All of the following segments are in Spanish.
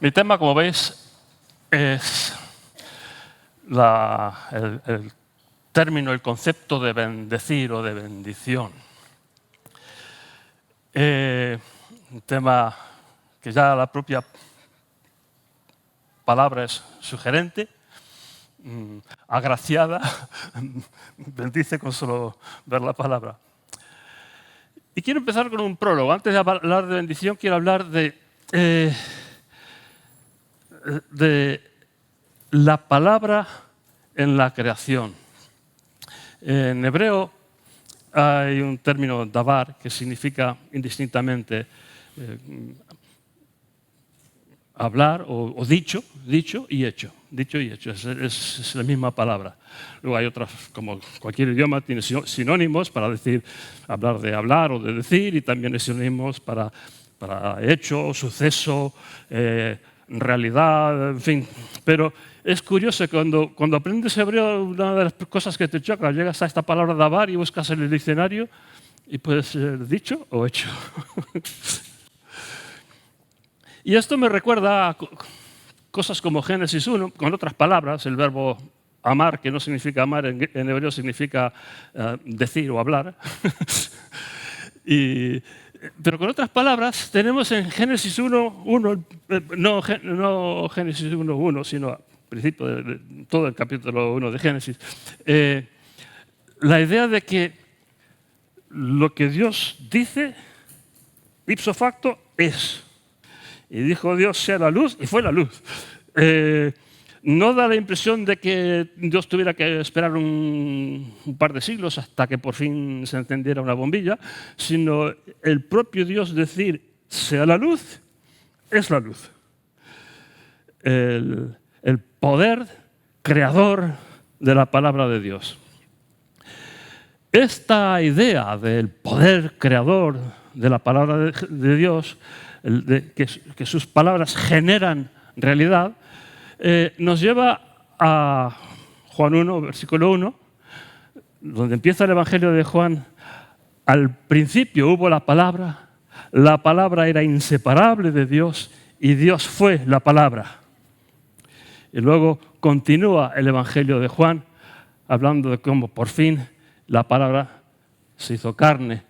Mi tema, como veis, es el término, el concepto de bendecir o de bendición. Un tema que ya la propia palabra es sugerente, agraciada, bendice con solo ver la palabra. Y quiero empezar con un prólogo. Antes de hablar de bendición, quiero hablar de la palabra en la creación. En hebreo hay un término davar que significa indistintamente hablar o dicho y hecho. Dicho y hecho, es la misma palabra. Luego hay otras, como cualquier idioma, tiene sinónimos para decir hablar o de decir, y también hay sinónimos para hecho, suceso, realidad, en fin. Pero es curioso que cuando aprendes hebreo, una de las cosas que te choca, llegas a esta palabra davar y buscas en el diccionario y puede ser dicho o hecho. Y esto me recuerda a cosas como Génesis 1, con otras palabras, el verbo amar, que no significa amar, en hebreo significa decir o hablar. Pero con otras palabras, tenemos en Génesis 1:1, no Génesis 1:1, sino al principio de todo el capítulo 1 de Génesis, la idea de que lo que Dios dice, ipso facto, es. Y dijo Dios, sea la luz, y fue la luz. No da la impresión de que Dios tuviera que esperar un par de siglos hasta que por fin se encendiera una bombilla, sino el propio Dios decir, sea la luz, es la luz. El poder creador de la palabra de Dios. Esta idea del poder creador de la palabra de Dios, que sus palabras generan realidad, nos lleva a Juan 1, versículo 1, donde empieza el Evangelio de Juan. Al principio hubo la palabra era inseparable de Dios y Dios fue la palabra. Y luego continúa el Evangelio de Juan hablando de cómo por fin la palabra se hizo carne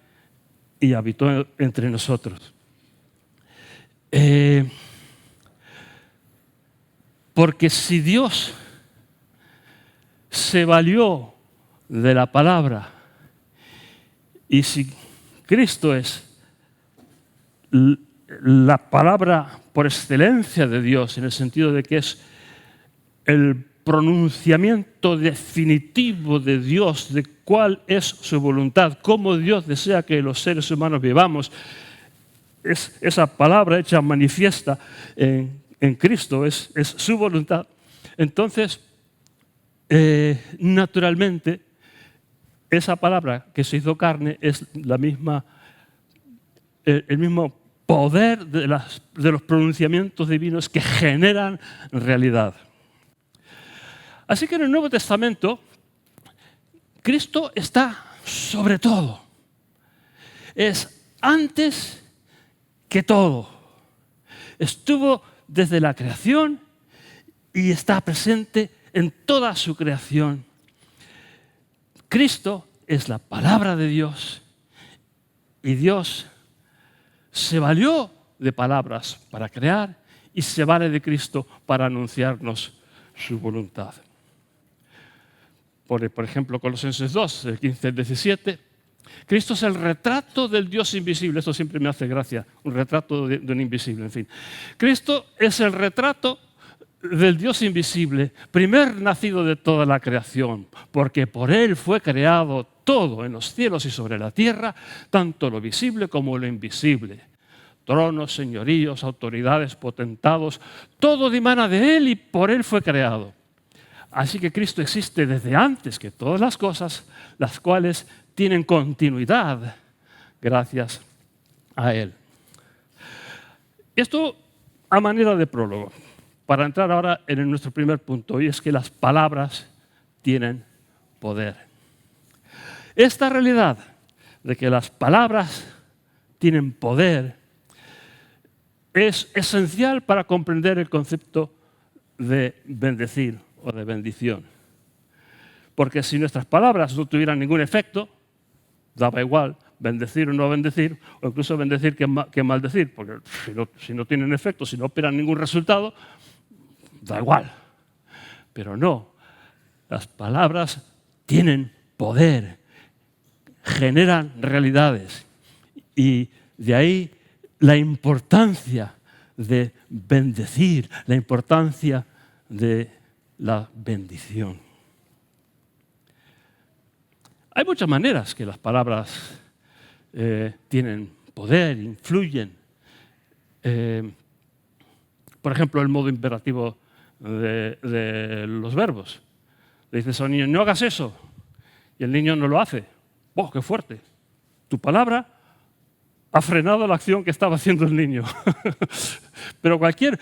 y habitó entre nosotros. Porque si Dios se valió de la palabra y si Cristo es la palabra por excelencia de Dios, en el sentido de que es el pronunciamiento definitivo de Dios de cuál es su voluntad, cómo Dios desea que los seres humanos vivamos, es esa palabra hecha manifiesta en Cristo, es su voluntad. Entonces, naturalmente, esa palabra que se hizo carne es el mismo poder de los pronunciamientos divinos que generan realidad. Así que en el Nuevo Testamento, Cristo está sobre todo. Es antes que todo. Estuvo desde la creación y está presente en toda su creación. Cristo es la palabra de Dios y Dios se valió de palabras para crear y se vale de Cristo para anunciarnos su voluntad. Por ejemplo, Colosenses 2, el 15 al 17, Cristo es el retrato del Dios invisible. Esto siempre me hace gracia, un retrato de un invisible, en fin. Cristo es el retrato del Dios invisible, primer nacido de toda la creación, porque por Él fue creado todo en los cielos y sobre la tierra, tanto lo visible como lo invisible. Tronos, señoríos, autoridades, potentados, todo dimana de Él y por Él fue creado. Así que Cristo existe desde antes que todas las cosas, las cuales tienen continuidad gracias a Él. Esto a manera de prólogo, para entrar ahora en nuestro primer punto, y es que las palabras tienen poder. Esta realidad de que las palabras tienen poder es esencial para comprender el concepto de bendecir o de bendición. Porque si nuestras palabras no tuvieran ningún efecto, daba igual bendecir o no bendecir, o incluso bendecir que maldecir, porque si no tienen efecto, si no operan ningún resultado, da igual. Pero no, las palabras tienen poder, generan realidades, y de ahí la importancia de bendecir, la importancia de la bendición. Hay muchas maneras que las palabras tienen poder, influyen. Por ejemplo, el modo imperativo de los verbos. Le dices a un niño, no hagas eso, y el niño no lo hace. ¡Oh, qué fuerte! Tu palabra ha frenado la acción que estaba haciendo el niño. Pero cualquier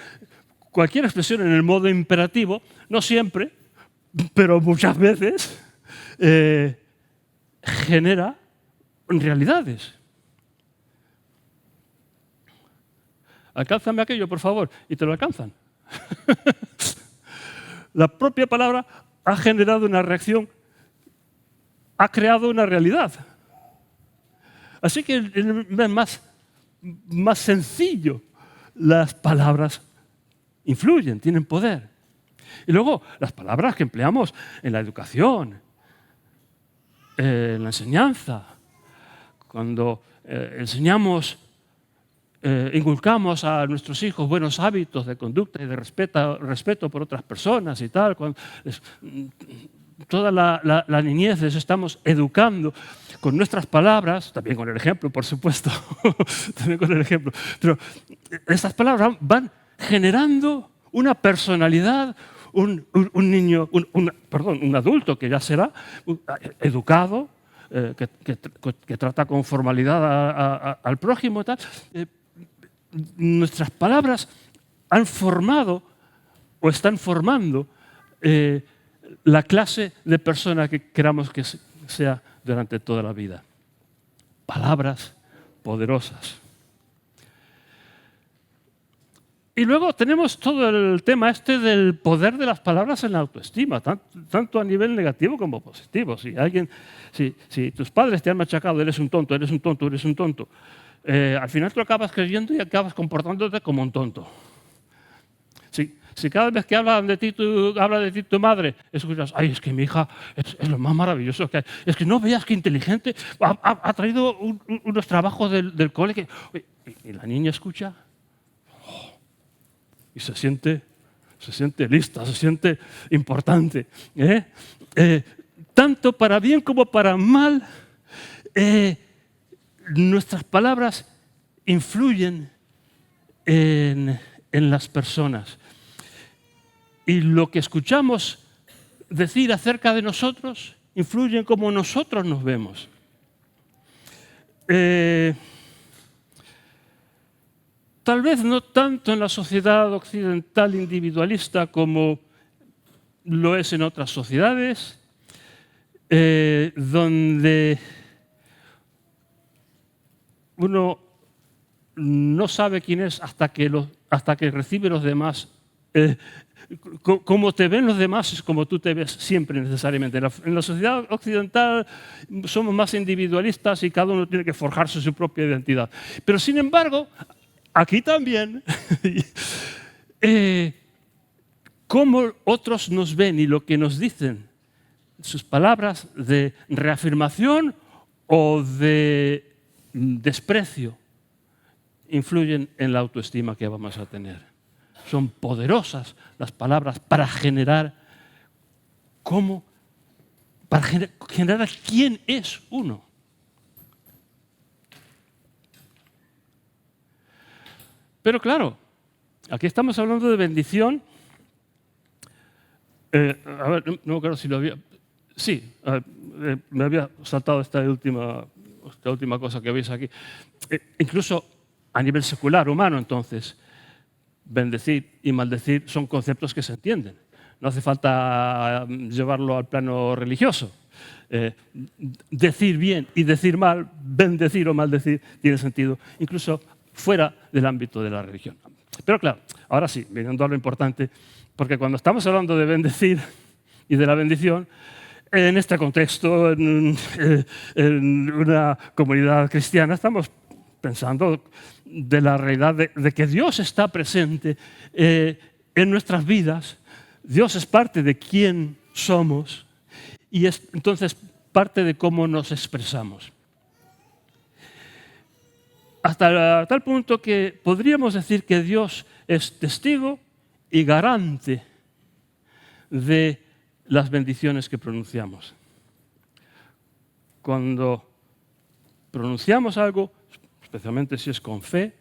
expresión en el modo imperativo, no siempre, pero muchas veces, genera realidades. Alcánzame aquello, por favor, y te lo alcanzan. La propia palabra ha generado una reacción, ha creado una realidad. Así que es más sencillo. Las palabras influyen, tienen poder. Y luego, las palabras que empleamos en la educación, en la enseñanza, cuando inculcamos a nuestros hijos buenos hábitos de conducta y de respeto por otras personas y tal. Toda la niñez les estamos educando con nuestras palabras, también con el ejemplo, por supuesto, también con el ejemplo. Pero estas palabras van generando una personalidad, un adulto que ya será educado, que trata con formalidad al prójimo y tal. Nuestras palabras han formado o están formando la clase de persona que queramos que sea durante toda la vida. Palabras poderosas. Y luego tenemos todo el tema del poder de las palabras en la autoestima, tanto a nivel negativo como positivo. Si tus padres te han machacado, eres un tonto, eres un tonto, eres un tonto, al final tú acabas creyendo y acabas comportándote como un tonto. Si cada vez que habla de ti tu madre, escuchas, ay, es que mi hija es lo más maravilloso que hay. Es que no veas qué inteligente, ha traído unos trabajos del cole. Y la niña escucha y se siente lista, se siente importante. Tanto para bien como para mal, nuestras palabras influyen en las personas. Y lo que escuchamos decir acerca de nosotros influye en cómo nosotros nos vemos. Tal vez no tanto en la sociedad occidental individualista como lo es en otras sociedades, donde uno no sabe quién es hasta que recibe los demás. Como te ven los demás es como tú te ves siempre necesariamente. En la sociedad occidental somos más individualistas y cada uno tiene que forjarse su propia identidad. Pero sin embargo, aquí también, cómo otros nos ven y lo que nos dicen, sus palabras de reafirmación o de desprecio, influyen en la autoestima que vamos a tener. Son poderosas las palabras para generar generar quién es uno. Pero claro, aquí estamos hablando de bendición. A ver, no me acuerdo si lo había... Sí, me había saltado esta última cosa que veis aquí. Incluso a nivel secular, humano, entonces, bendecir y maldecir son conceptos que se entienden. No hace falta llevarlo al plano religioso. Decir bien y decir mal, bendecir o maldecir, tiene sentido. Incluso fuera del ámbito de la religión. Pero claro, ahora sí, viniendo a lo importante, porque cuando estamos hablando de bendecir y de la bendición, en este contexto, en una comunidad cristiana, estamos pensando de la realidad de que Dios está presente en nuestras vidas. Dios es parte de quién somos y es entonces parte de cómo nos expresamos. Hasta tal punto que podríamos decir que Dios es testigo y garante de las bendiciones que pronunciamos. Cuando pronunciamos algo, especialmente si es con fe,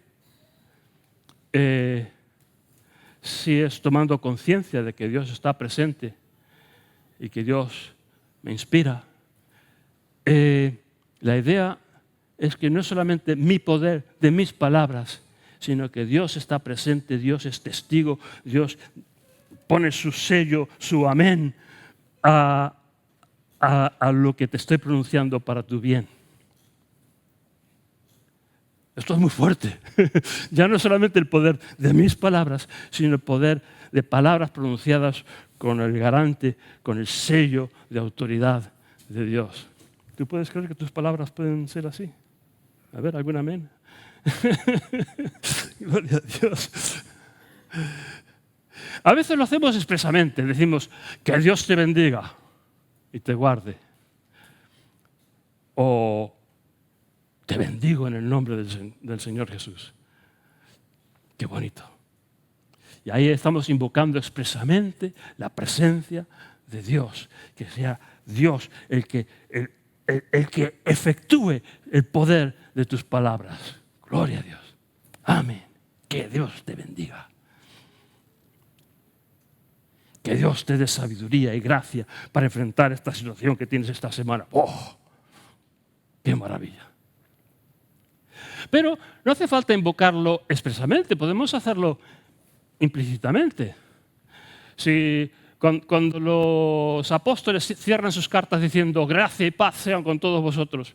si es tomando conciencia de que Dios está presente y que Dios me inspira, la idea es que no es solamente mi poder de mis palabras, sino que Dios está presente, Dios es testigo, Dios pone su sello, su amén a lo que te estoy pronunciando para tu bien. Esto es muy fuerte. Ya no es solamente el poder de mis palabras, sino el poder de palabras pronunciadas con el garante, con el sello de autoridad de Dios. ¿Tú puedes creer que tus palabras pueden ser así? A ver, ¿algún amén? Gloria a Dios. A veces lo hacemos expresamente, decimos que Dios te bendiga y te guarde. O te bendigo en el nombre del Señor Jesús. Qué bonito. Y ahí estamos invocando expresamente la presencia de Dios, que sea Dios el que efectúe el poder de tus palabras. Gloria a Dios. Amén. Que Dios te bendiga. Que Dios te dé sabiduría y gracia para enfrentar esta situación que tienes esta semana. ¡Oh! ¡Qué maravilla! Pero no hace falta invocarlo expresamente, podemos hacerlo implícitamente. Si cuando los apóstoles cierran sus cartas diciendo gracia y paz sean con todos vosotros,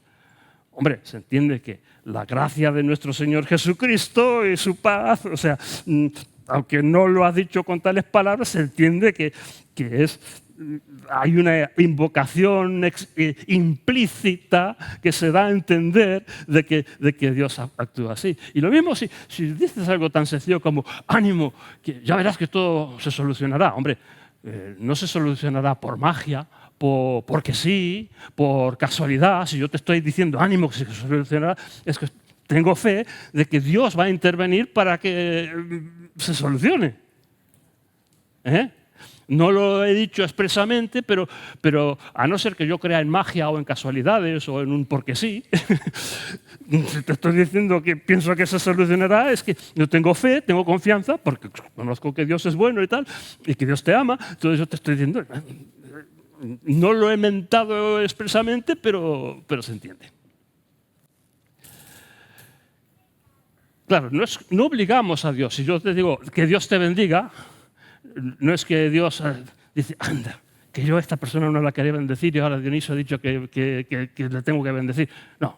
hombre, se entiende que la gracia de nuestro Señor Jesucristo y su paz, o sea, aunque no lo ha dicho con tales palabras, se entiende que hay una invocación implícita que se da a entender de que Dios actúa así. Y lo mismo si dices algo tan sencillo como ánimo, que ya verás que todo se solucionará. Hombre, no se solucionará por magia, porque sí, por casualidad. Si yo te estoy diciendo ánimo que se solucionará, es que tengo fe de que Dios va a intervenir para que se solucione. No lo he dicho expresamente, pero a no ser que yo crea en magia o en casualidades o en un porque sí, si te estoy diciendo que pienso que se solucionará, es que yo tengo fe, tengo confianza, porque conozco que Dios es bueno y tal, y que Dios te ama, entonces yo te estoy diciendo, no lo he mentado expresamente, pero se entiende. Claro, no obligamos a Dios. Si yo te digo que Dios te bendiga, no es que Dios dice, anda, que yo a esta persona no la quería bendecir y ahora Dionisio ha dicho que le tengo que bendecir. No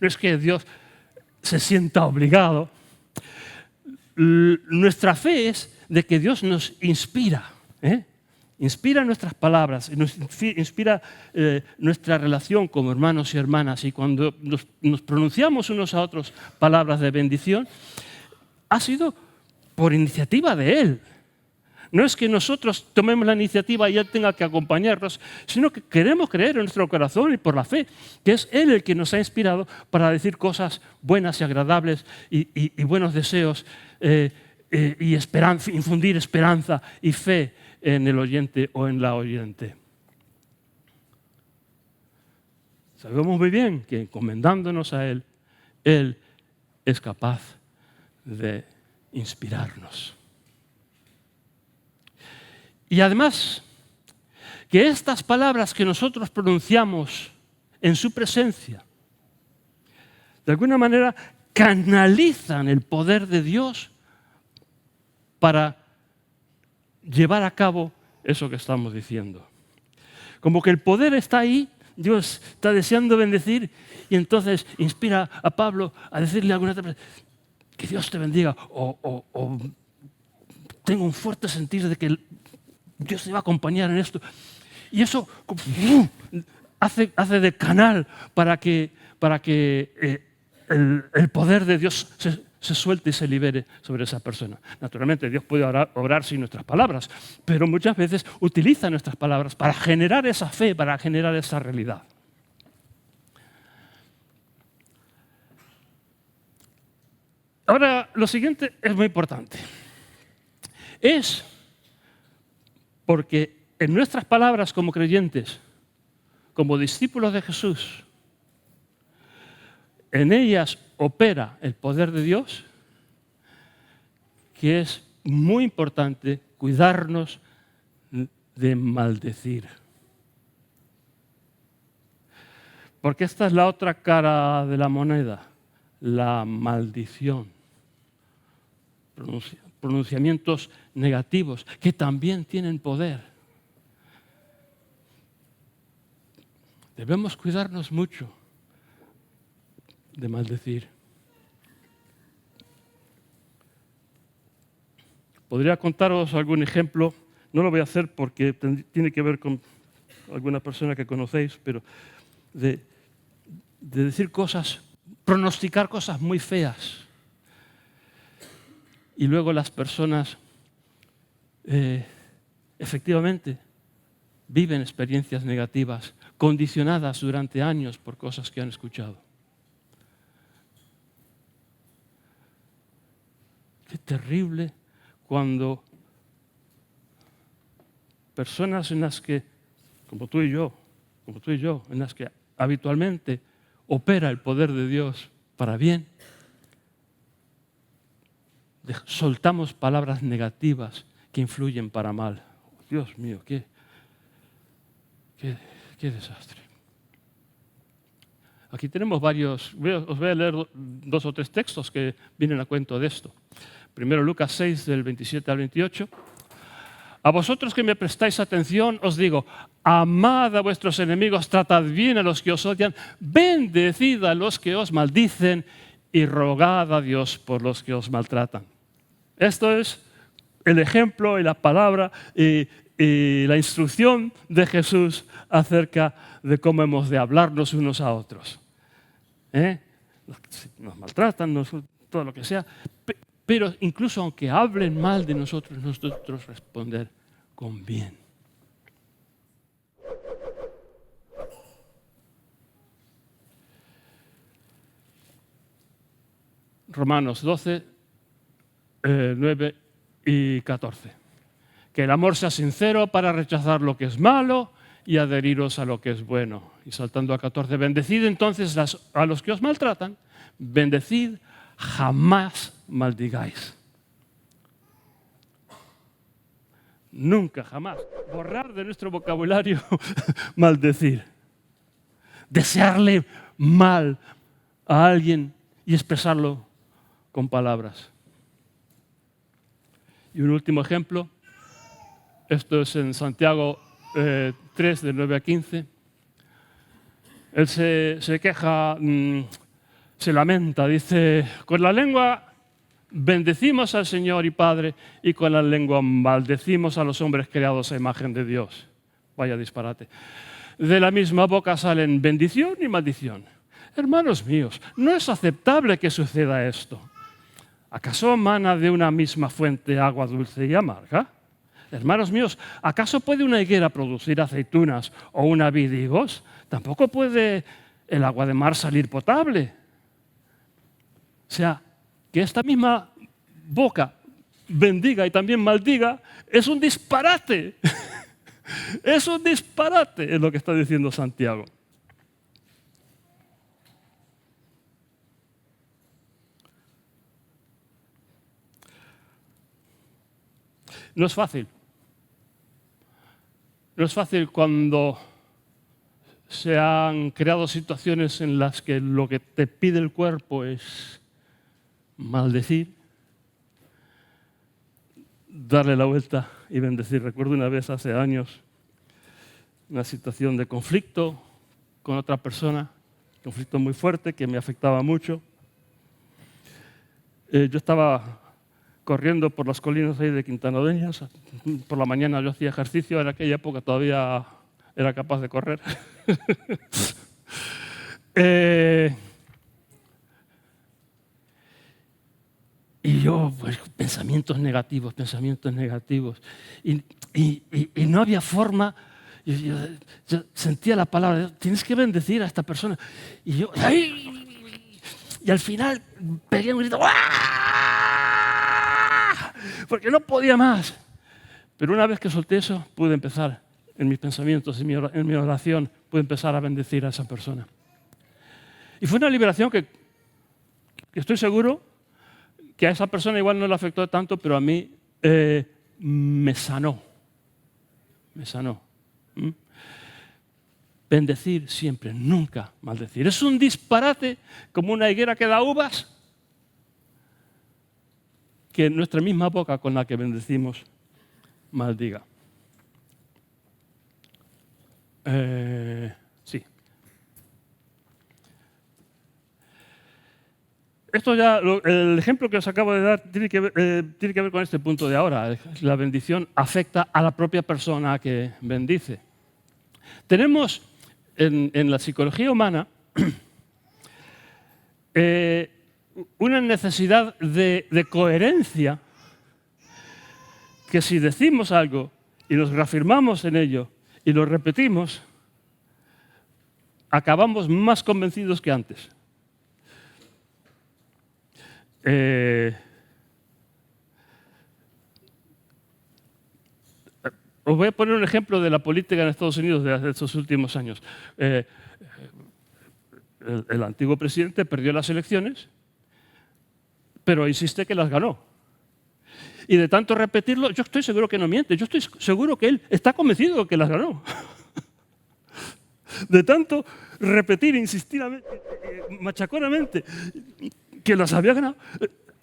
es que Dios se sienta obligado. Nuestra fe es de que Dios nos inspira, inspira nuestras palabras, nos inspira nuestra relación como hermanos y hermanas. Y cuando nos pronunciamos unos a otros palabras de bendición, ha sido por iniciativa de Él. No es que nosotros tomemos la iniciativa y Él tenga que acompañarnos, sino que queremos creer en nuestro corazón y por la fe, que es Él el que nos ha inspirado para decir cosas buenas y agradables y buenos deseos y esperanza, infundir esperanza y fe en el oyente o en la oyente. Sabemos muy bien que encomendándonos a Él, Él es capaz de inspirarnos. Y además, que estas palabras que nosotros pronunciamos en su presencia, de alguna manera canalizan el poder de Dios para llevar a cabo eso que estamos diciendo. Como que el poder está ahí Dios está deseando bendecir y entonces inspira a Pablo a decirle a alguna otra persona, que Dios te bendiga, o tengo un fuerte sentir de que Dios te va a acompañar en esto. Y eso hace de canal para que el poder de Dios se suelte y se libere sobre esa persona. Naturalmente, Dios puede obrar sin nuestras palabras, pero muchas veces utiliza nuestras palabras para generar esa fe, para generar esa realidad. Ahora, lo siguiente es muy importante. Es porque en nuestras palabras como creyentes, como discípulos de Jesús, en ellas opera el poder de Dios, que es muy importante cuidarnos de maldecir. Porque esta es la otra cara de la moneda, la maldición. Pronunciamientos negativos que también tienen poder. Debemos cuidarnos mucho de maldecir. Podría contaros algún ejemplo, no lo voy a hacer porque tiene que ver con alguna persona que conocéis, pero de decir cosas, pronosticar cosas muy feas. Y luego las personas efectivamente viven experiencias negativas, condicionadas durante años por cosas que han escuchado. Qué terrible cuando personas en las que, como tú y yo, en las que habitualmente opera el poder de Dios para bien, soltamos palabras negativas que influyen para mal. Dios mío, qué desastre. Aquí tenemos varios, os voy a leer 2 o 3 textos que vienen a cuento de esto. Primero Lucas 6, del 27 al 28. A vosotros que me prestáis atención, os digo, amad a vuestros enemigos, tratad bien a los que os odian, bendecid a los que os maldicen y rogad a Dios por los que os maltratan. Esto es el ejemplo y la palabra y la instrucción de Jesús acerca de cómo hemos de hablarnos unos a otros. Nos maltratan, todo lo que sea, pero incluso aunque hablen mal de nosotros responder con bien. Romanos 12, 9 y 14. Que el amor sea sincero para rechazar lo que es malo y adheriros a lo que es bueno. Y saltando a 14, bendecid entonces a los que os maltratan, bendecid, jamás maldigáis. Nunca, jamás. Borrar de nuestro vocabulario maldecir. Desearle mal a alguien y expresarlo con palabras. Y un último ejemplo, esto es en Santiago 3, del 9 a 15. Él se queja, se lamenta, dice, con la lengua bendecimos al Señor y Padre y con la lengua maldecimos a los hombres creados a imagen de Dios. Vaya disparate. De la misma boca salen bendición y maldición. Hermanos míos, no es aceptable que suceda esto. ¿Acaso mana de una misma fuente agua dulce y amarga? Hermanos míos, ¿acaso puede una higuera producir aceitunas o una vid higos? Tampoco puede el agua de mar salir potable. O sea, que esta misma boca bendiga y también maldiga es un disparate. Es un disparate, es lo que está diciendo Santiago. No es fácil. No es fácil cuando se han creado situaciones en las que lo que te pide el cuerpo es maldecir, darle la vuelta y bendecir. Recuerdo una vez hace años una situación de conflicto con otra persona, conflicto muy fuerte que me afectaba mucho. Yo estaba corriendo por las colinas ahí de Quintanadeñas. Por la mañana yo hacía ejercicio, en aquella época todavía era capaz de correr. Y yo, pues, pensamientos negativos. Y no había forma. Yo sentía la palabra, tienes que bendecir a esta persona. Y yo, ¡ay! Y al final pegué un grito, ¡ah! Porque no podía más. Pero una vez que solté eso, pude empezar en mis pensamientos, en mi oración, pude empezar a bendecir a esa persona. Y fue una liberación que estoy seguro que a esa persona igual no le afectó tanto, pero a mí me sanó. Me sanó. Bendecir siempre, nunca maldecir. Es un disparate como una higuera que da uvas, que nuestra misma boca con la que bendecimos maldiga. Sí. Esto ya, el ejemplo que os acabo de dar tiene que ver con este punto de ahora. La bendición afecta a la propia persona que bendice. Tenemos en la psicología humana una necesidad de coherencia que si decimos algo y nos reafirmamos en ello y lo repetimos, acabamos más convencidos que antes. Os voy a poner un ejemplo de la política en Estados Unidos de estos últimos años. El antiguo presidente perdió las elecciones, pero insiste que las ganó. Y de tanto repetirlo, yo estoy seguro que no miente. Yo estoy seguro que él está convencido de que las ganó. De tanto repetir, insistir, machaconamente, que las había ganado,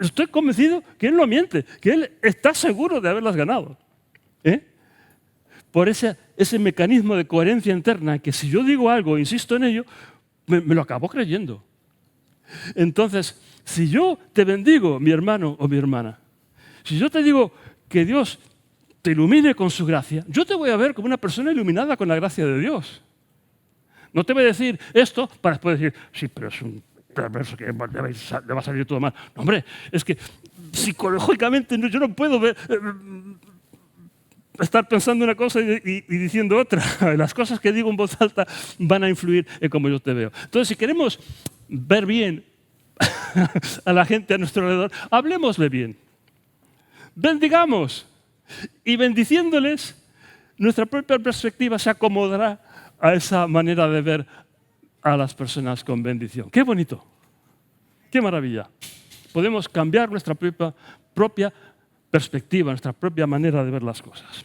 estoy convencido que él no miente, que él está seguro de haberlas ganado. Por ese mecanismo de coherencia interna, que si yo digo algo, insisto en ello, me lo acabo creyendo. Entonces, si yo te bendigo, mi hermano o mi hermana, si yo te digo que Dios te ilumine con su gracia, yo te voy a ver como una persona iluminada con la gracia de Dios. No te voy a decir esto para después decir, sí, pero es un perverso que le va a salir todo mal. No, hombre, es que psicológicamente yo no puedo estar pensando una cosa y diciendo otra. Las cosas que digo en voz alta van a influir en cómo yo te veo. Entonces, si queremos ver bien a la gente a nuestro alrededor, hablemosle bien. Bendigamos. Y bendiciéndoles, nuestra propia perspectiva se acomodará a esa manera de ver a las personas con bendición. ¡Qué bonito! ¡Qué maravilla! Podemos cambiar nuestra propia perspectiva, nuestra propia manera de ver las cosas.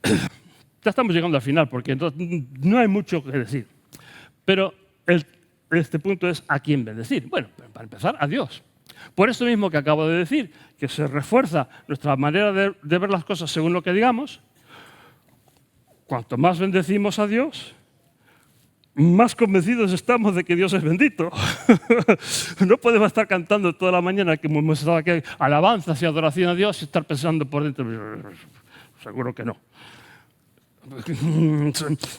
Ya estamos llegando al final, porque entonces no hay mucho que decir. Pero este punto es ¿a quién bendecir? Bueno, para empezar, a Dios. Por esto mismo que acabo de decir, que se refuerza nuestra manera de ver las cosas según lo que digamos, cuanto más bendecimos a Dios, más convencidos estamos de que Dios es bendito. No podemos estar cantando toda la mañana, que hemos estado aquí, alabanzas y adoración a Dios, y estar pensando por dentro, seguro que no.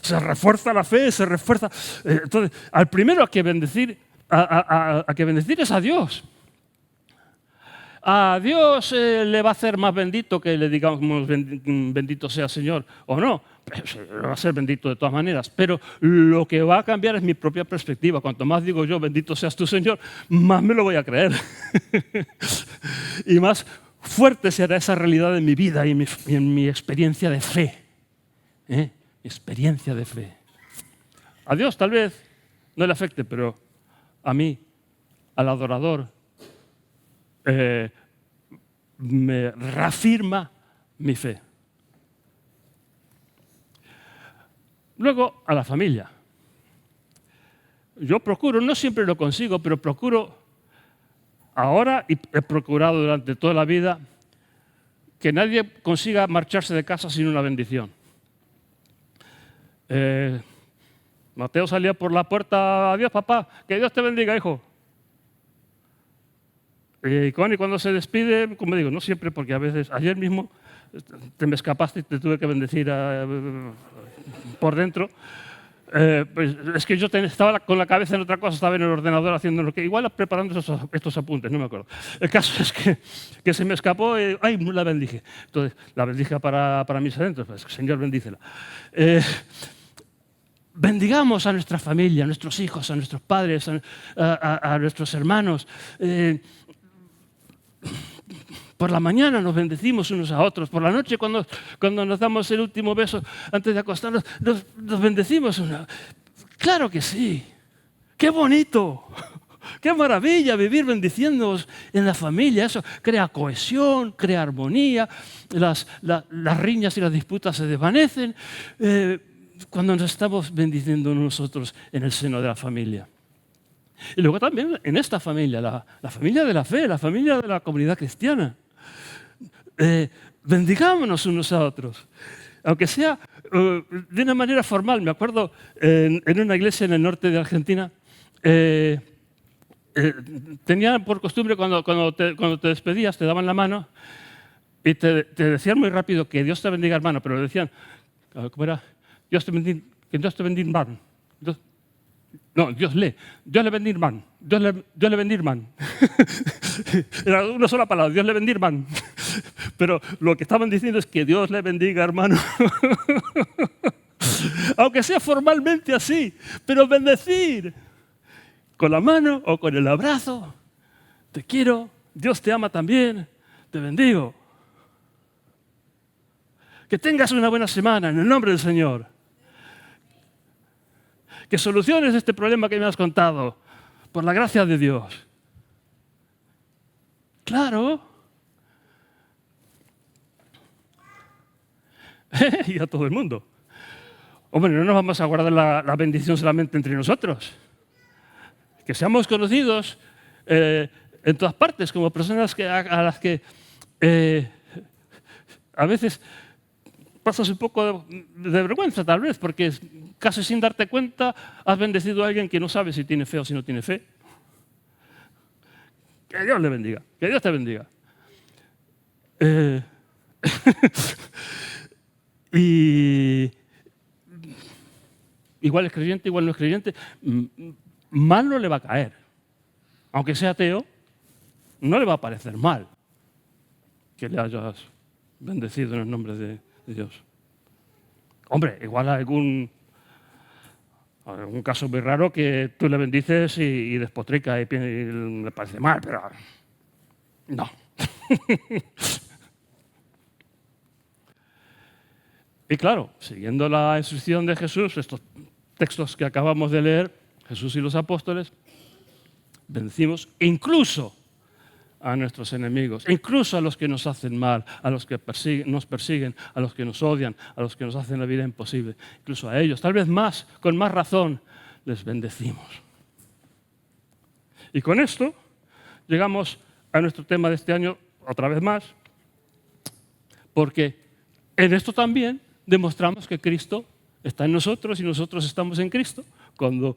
Se refuerza la fe, se refuerza. Entonces, al primero a que bendecir es a Dios. ¿A Dios le va a hacer más bendito que le digamos bendito sea Señor o no? Va a ser bendito de todas maneras, pero lo que va a cambiar es mi propia perspectiva. Cuanto más digo yo, bendito seas tú, Señor, más me lo voy a creer. Y más fuerte será esa realidad en mi vida y en mi experiencia de fe. Experiencia de fe. A Dios tal vez no le afecte, pero a mí, al adorador, me reafirma mi fe. Luego, a la familia. Yo procuro, no siempre lo consigo, pero procuro ahora y he procurado durante toda la vida que nadie consiga marcharse de casa sin una bendición. Eh, Mateo salía por la puerta, adiós papá, que Dios te bendiga, hijo. Y Connie cuando se despide, como digo, no siempre, porque a veces, ayer mismo te me escapaste y te tuve que bendecir por dentro. Pues es que yo estaba con la cabeza en otra cosa, estaba en el ordenador haciendo lo que, igual preparando estos apuntes, no me acuerdo. El caso es que se me escapó y ¡ay! La bendije. Entonces, la bendije para mis adentros, pues, Señor, bendícela. Bendigamos a nuestra familia, a nuestros hijos, a nuestros padres, a nuestros hermanos. Por la mañana nos bendecimos unos a otros. Por la noche, cuando nos damos el último beso antes de acostarnos, nos bendecimos. Claro que sí. ¡Qué bonito! ¡Qué maravilla vivir bendiciéndonos en la familia! Eso crea cohesión, crea armonía. Las riñas y las disputas se desvanecen cuando nos estamos bendiciendo nosotros en el seno de la familia. Y luego también en esta familia, la familia de la fe, la familia de la comunidad cristiana. Bendigámonos unos a otros, aunque sea de una manera formal. Me acuerdo en una iglesia en el norte de Argentina, tenían por costumbre cuando te despedías, te daban la mano y te decían muy rápido que Dios te bendiga, hermano, pero le decían, ¿cómo era? Que Dios te bendiga, hermano. No, Dios le bendiga, hermano. Dios le bendiga, hermano. Era una sola palabra, Dios le bendiga, hermano. Pero lo que estaban diciendo es que Dios le bendiga, hermano. Aunque sea formalmente así, pero bendecir con la mano o con el abrazo. Te quiero, Dios te ama también, te bendigo. Que tengas una buena semana en el nombre del Señor. Que soluciones este problema que me has contado por la gracia de Dios. Claro. Y a todo el mundo. Hombre, no nos vamos a guardar la bendición solamente entre nosotros. Que seamos conocidos en todas partes como personas a las que a veces pasas un poco de vergüenza, tal vez, porque casi sin darte cuenta has bendecido a alguien que no sabe si tiene fe o si no tiene fe. Que Dios le bendiga, que Dios te bendiga. Y igual es creyente, igual no es creyente, mal no le va a caer. Aunque sea ateo, no le va a parecer mal que le hayas bendecido en el nombre de Dios. Hombre, igual hay algún caso muy raro que tú le bendices y despotrica y le parece mal, pero no. Y claro, siguiendo la instrucción de Jesús, estos textos que acabamos de leer, Jesús y los apóstoles, bendecimos incluso a nuestros enemigos, incluso a los que nos hacen mal, a los que nos persiguen, a los que nos odian, a los que nos hacen la vida imposible, incluso a ellos, tal vez más, con más razón, les bendecimos. Y con esto llegamos a nuestro tema de este año, otra vez más, porque en esto también demostramos que Cristo está en nosotros y nosotros estamos en Cristo. Cuando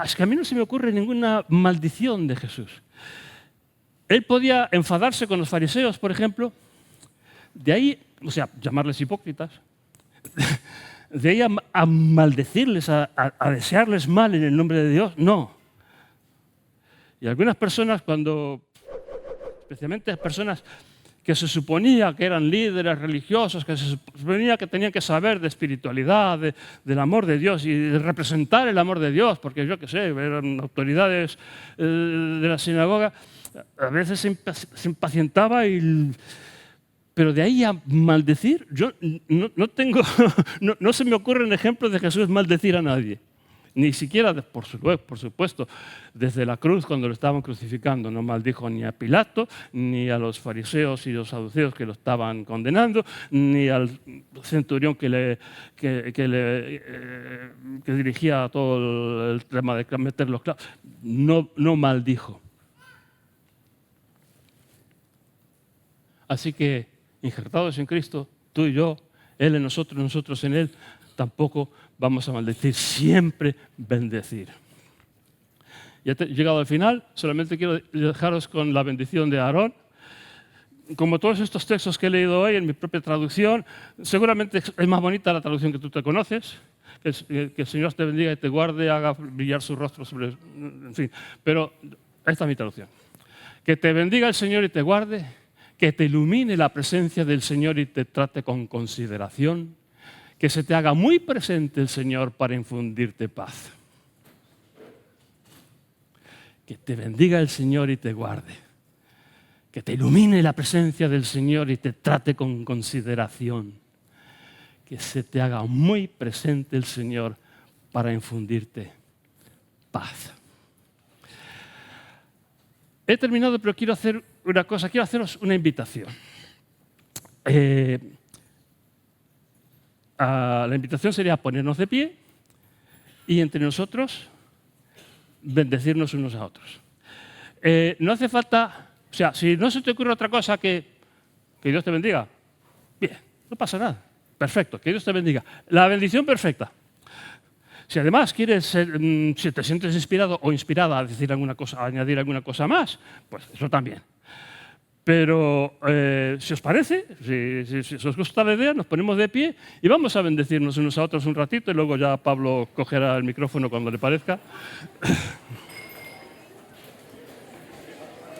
es que a mí no se me ocurre ninguna maldición de Jesús. Él podía enfadarse con los fariseos, por ejemplo, de ahí, o sea, llamarles hipócritas, de ahí a maldecirles, a desearles mal en el nombre de Dios, no. Y algunas personas especialmente personas que se suponía que eran líderes religiosos, que se suponía que tenían que saber de espiritualidad, del amor de Dios y de representar el amor de Dios, porque yo qué sé, eran autoridades de la sinagoga, a veces se impacientaba, pero de ahí a maldecir, yo no se me ocurren ejemplos de Jesús maldecir a nadie. Ni siquiera, por supuesto, desde la cruz, cuando lo estaban crucificando, no maldijo ni a Pilato, ni a los fariseos y los saduceos que lo estaban condenando, ni al centurión que dirigía todo el tema de meter los clavos. No maldijo. Así que, injertados en Cristo, tú y yo, Él en nosotros, nosotros en Él, tampoco vamos a maldecir, siempre bendecir. Ya he llegado al final, solamente quiero dejaros con la bendición de Aarón. Como todos estos textos que he leído hoy en mi propia traducción, seguramente es más bonita la traducción que tú te conoces, que el Señor te bendiga y te guarde, haga brillar su rostro sobre... En fin, pero esta es mi traducción. Que te bendiga el Señor y te guarde, que te ilumine la presencia del Señor y te trate con consideración, que se te haga muy presente el Señor para infundirte paz. Que te bendiga el Señor y te guarde, que te ilumine la presencia del Señor y te trate con consideración, que se te haga muy presente el Señor para infundirte paz. He terminado, pero quiero hacer una cosa, quiero haceros una invitación. La invitación sería ponernos de pie y entre nosotros bendecirnos unos a otros. No hace falta, o sea, si no se te ocurre otra cosa que Dios te bendiga, bien, no pasa nada, perfecto, que Dios te bendiga. La bendición perfecta. Si además quieres, si te sientes inspirado o inspirada a decir alguna cosa, a añadir alguna cosa más, pues eso también. Pero si os parece, si os gusta la idea, nos ponemos de pie y vamos a bendecirnos unos a otros un ratito y luego ya Pablo cogerá el micrófono cuando le parezca.